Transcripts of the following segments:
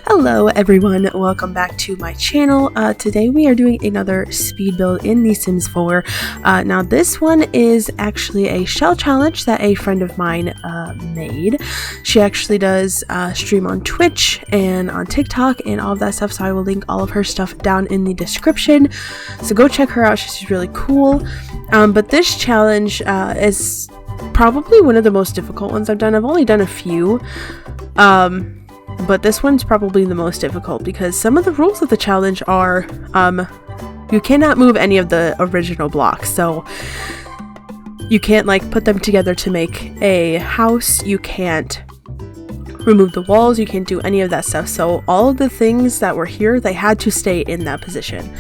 Hello everyone, welcome back to my channel. Today we are doing another speed build in The Sims 4. Now this one is actually a shell challenge that a friend of mine made. She actually does stream on Twitch and on TikTok and all of that stuff, so I will link all of her stuff down in the description. So go check her out, she's really cool. But this challenge is probably one of the most difficult ones I've done. I've only done a few. But this one's probably the most difficult because some of the rules of the challenge are you cannot move any of the original blocks, so you can't like put them together to make a house, you can't remove the walls, you can't do any of that stuff. So all of the things that were here, they had to stay in that position.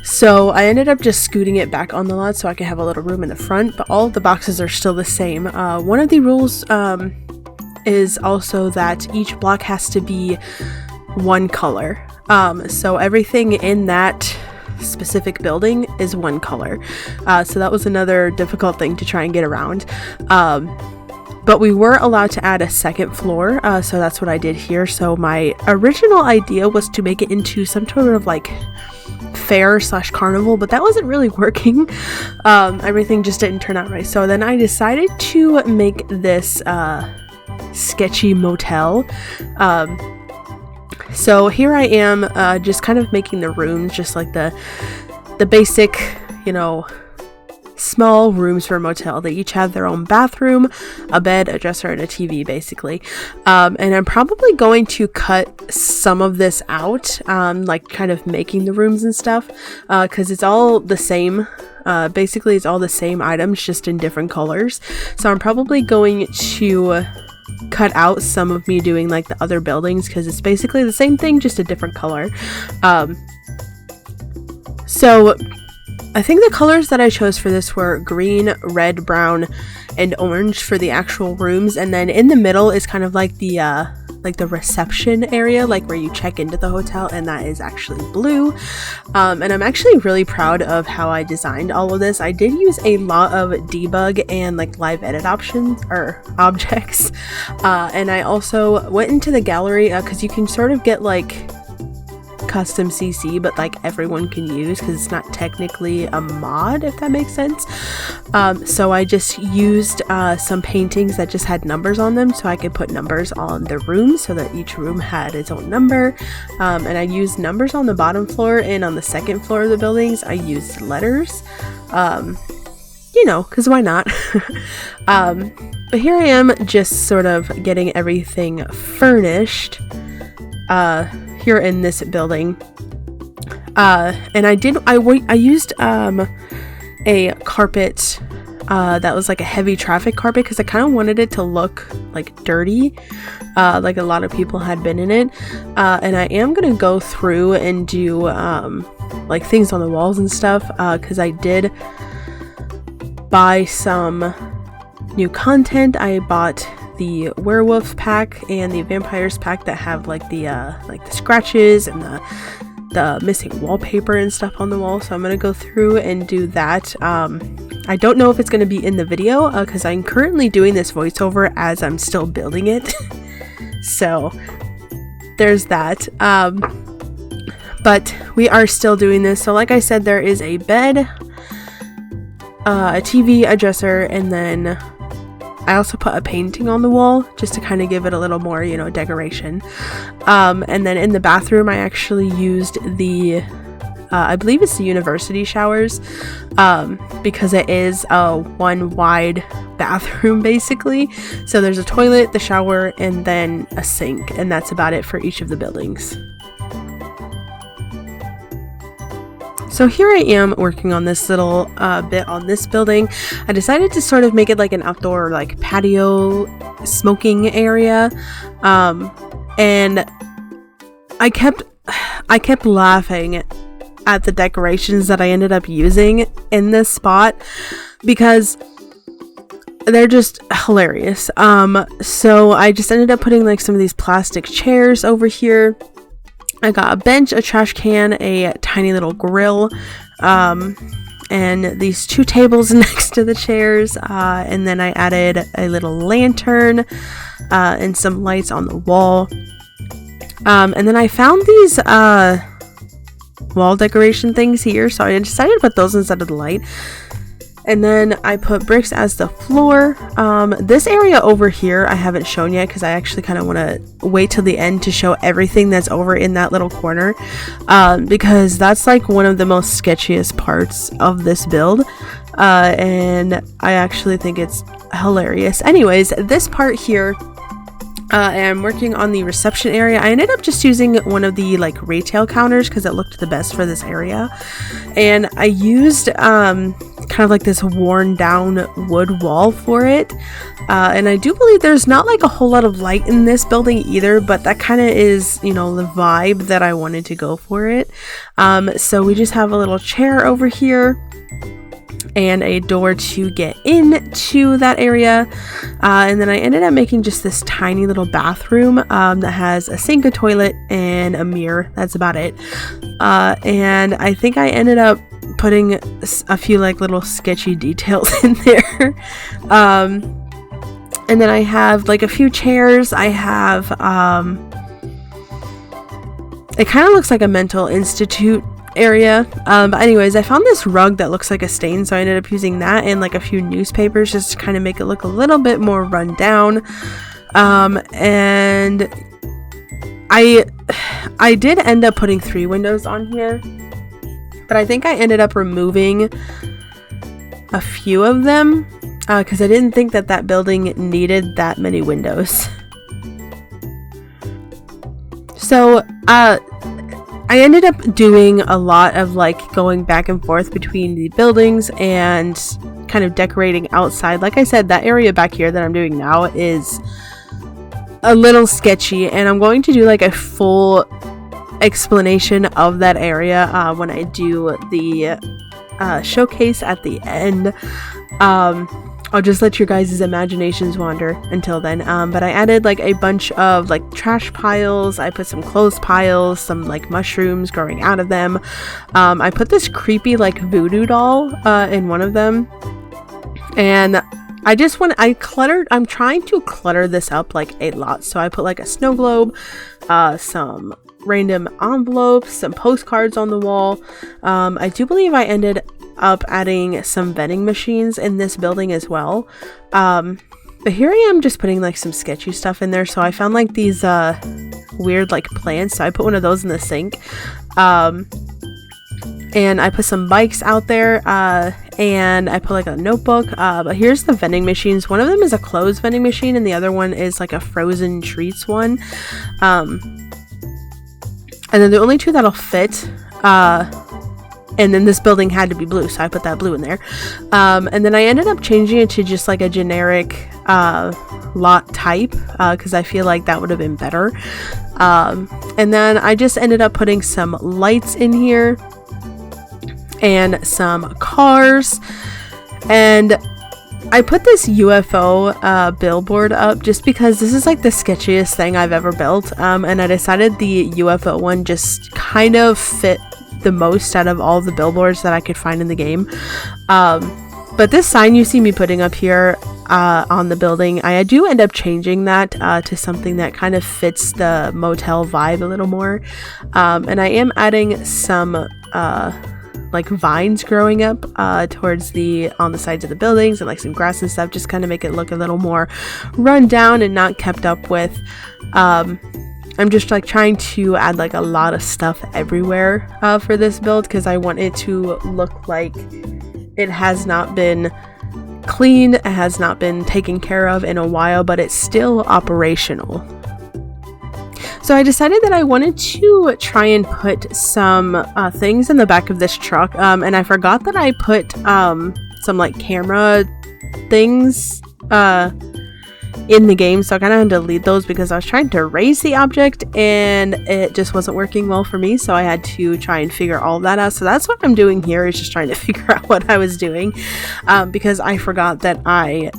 So I ended up just scooting it back on the lot so I could have a little room in the front, but all of the boxes are still the same. One of the rules is also that each block has to be one color. So everything in that specific building is one color. So that was another difficult thing to try and get around. But we were allowed to add a second floor, so that's what I did here. So my original idea was to make it into some sort of like fair / carnival, but that wasn't really working. Everything just didn't turn out right. So then I decided to make this sketchy motel. So here I am, just kind of making the rooms just like the basic, you know, small rooms for a motel. They each have their own bathroom, a bed, a dresser, and a TV basically. And I'm probably going to cut some of this out, like kind of making the rooms and stuff, because it's all the same. Basically it's all the same items, just in different colors. So I'm probably going to cut out some of me doing like the other buildings because it's basically the same thing, just a different color. So I think the colors that I chose for this were green, red, brown, and orange for the actual rooms, and then in the middle is kind of like the reception area, like where you check into the hotel, and that is actually blue. And I'm actually really proud of how I designed all of this. I did use a lot of debug and like live edit options or objects, and I also went into the gallery because you can sort of get like custom CC, but like everyone can use because it's not technically a mod, if that makes sense. So I just used some paintings that just had numbers on them, so I could put numbers on the rooms so that each room had its own number. And I used numbers on the bottom floor, and on the second floor of the buildings I used letters, you know, because why not? But here I am just sort of getting everything furnished here in this building, and I used a carpet that was like a heavy traffic carpet because I kind of wanted it to look like dirty, like a lot of people had been in it, and I am gonna go through and do like things on the walls and stuff, because I did buy some new content. I bought the werewolf pack and the vampires pack that have like the scratches and the missing wallpaper and stuff on the wall, so I'm gonna go through and do that. I don't know if it's gonna be in the video because I'm currently doing this voiceover as I'm still building it. So there's that, but we are still doing this. So like I said, there is a bed, a TV, a dresser, and then I also put a painting on the wall just to kind of give it a little more, you know, decoration. And then in the bathroom, I actually used the, I believe it's the university showers, because it is a one wide bathroom basically. So there's a toilet, the shower, and then a sink, and that's about it for each of the buildings. So here I am working on this little bit on this building. I decided to sort of make it like an outdoor like patio smoking area, and I kept laughing at the decorations that I ended up using in this spot because they're just hilarious. So I just ended up putting like some of these plastic chairs over here. I got a bench, a trash can, a tiny little grill, and these two tables next to the chairs, and then I added a little lantern and some lights on the wall. And then I found these wall decoration things here, so I decided to put those instead of the light. And then I put bricks as the floor. This area over here I haven't shown yet because I actually kind of want to wait till the end to show everything that's over in that little corner, because that's like one of the most sketchiest parts of this build, and I actually think it's hilarious. Anyways, this part here, I'm working on the reception area. I ended up just using one of the like retail counters because it looked the best for this area, and I used kind of like this worn down wood wall for it, and I do believe there's not like a whole lot of light in this building either, but that kind of is, you know, the vibe that I wanted to go for it. So we just have a little chair over here and a door to get into that area, and then I ended up making just this tiny little bathroom that has a sink, a toilet, and a mirror. That's about it. And I think I ended up putting a few like little sketchy details in there. And then I have like a few chairs. I have it kind of looks like a mental institute area, but anyways, I found this rug that looks like a stain, so I ended up using that and like a few newspapers just to kind of make it look a little bit more run down. And I did end up putting 3 windows on here, but I think I ended up removing a few of them because I didn't think that that building needed that many windows. So I ended up doing a lot of like going back and forth between the buildings and kind of decorating outside. Like I said, that area back here that I'm doing now is a little sketchy, and I'm going to do like a full explanation of that area when I do the showcase at the end. I'll just let your guys' imaginations wander until then. But I added like a bunch of like trash piles. I put some clothes piles, some like mushrooms growing out of them. I put this creepy like voodoo doll in one of them. And I'm trying to clutter this up like a lot. So I put like a snow globe, some random envelopes, some postcards on the wall. I do believe I ended up adding some vending machines in this building as well, but here I am just putting like some sketchy stuff in there. So I found like these weird like plants, so I put one of those in the sink, and I put some bikes out there, and I put like a notebook, but here's the vending machines. One of them is a closed vending machine and the other one is like a frozen treats one, and then the only 2 that'll fit, and then this building had to be blue, so I put that blue in there. And then I ended up changing it to just like a generic lot type, because I feel like that would have been better. And then I just ended up putting some lights in here and some cars. And I put this UFO billboard up just because this is like the sketchiest thing I've ever built. And I decided the UFO one just kind of fit the most out of all the billboards that I could find in the game. But this sign you see me putting up here on the building, I do end up changing that to something that kind of fits the motel vibe a little more. And I am adding some like vines growing up towards on the sides of the buildings, and like some grass and stuff, just kind of make it look a little more run down and not kept up with. I'm just like trying to add like a lot of stuff everywhere for this build because I want it to look like it has not been cleaned, it has not been taken care of in a while, but it's still operational. So I decided that I wanted to try and put some things in the back of this truck, and I forgot that I put some like camera things in the game, so I kind of had to delete those because I was trying to raise the object and it just wasn't working well for me, so I had to try and figure all that out. So that's what I'm doing here, is just trying to figure out what I was doing, because I forgot that I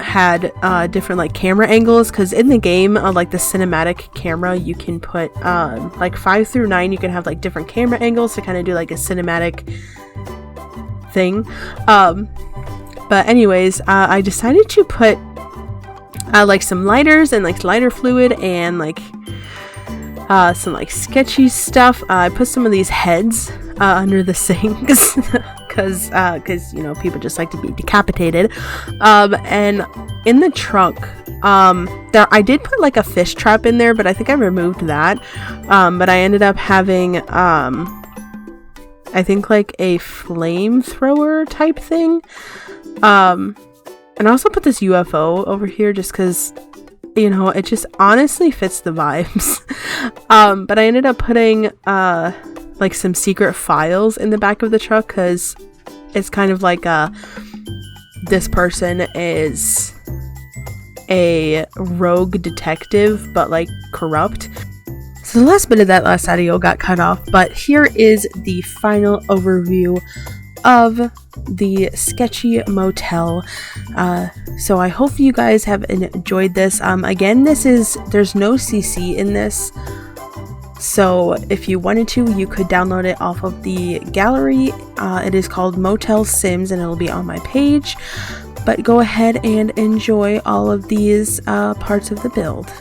had different like camera angles, because in the game like the cinematic camera, you can put like 5 through 9, you can have like different camera angles to kind of do like a cinematic thing. But anyways, I decided to put like some lighters and like lighter fluid and like some like sketchy stuff. I put some of these heads under the sinks because you know, people just like to be decapitated. And in the trunk, there I did put like a fish trap in there, but I think I removed that. But I ended up having I think like a flamethrower type thing. And I also put this UFO over here just because, you know, it just honestly fits the vibes. But I ended up putting like some secret files in the back of the truck because it's kind of like this person is a rogue detective but like corrupt. So the last bit of that last audio got cut off, but here is the final overview of the sketchy motel. So I hope you guys have enjoyed this. Again, there's no CC in this, so if you wanted to, you could download it off of the gallery. It is called Motel Sims and it'll be on my page, but go ahead and enjoy all of these parts of the build.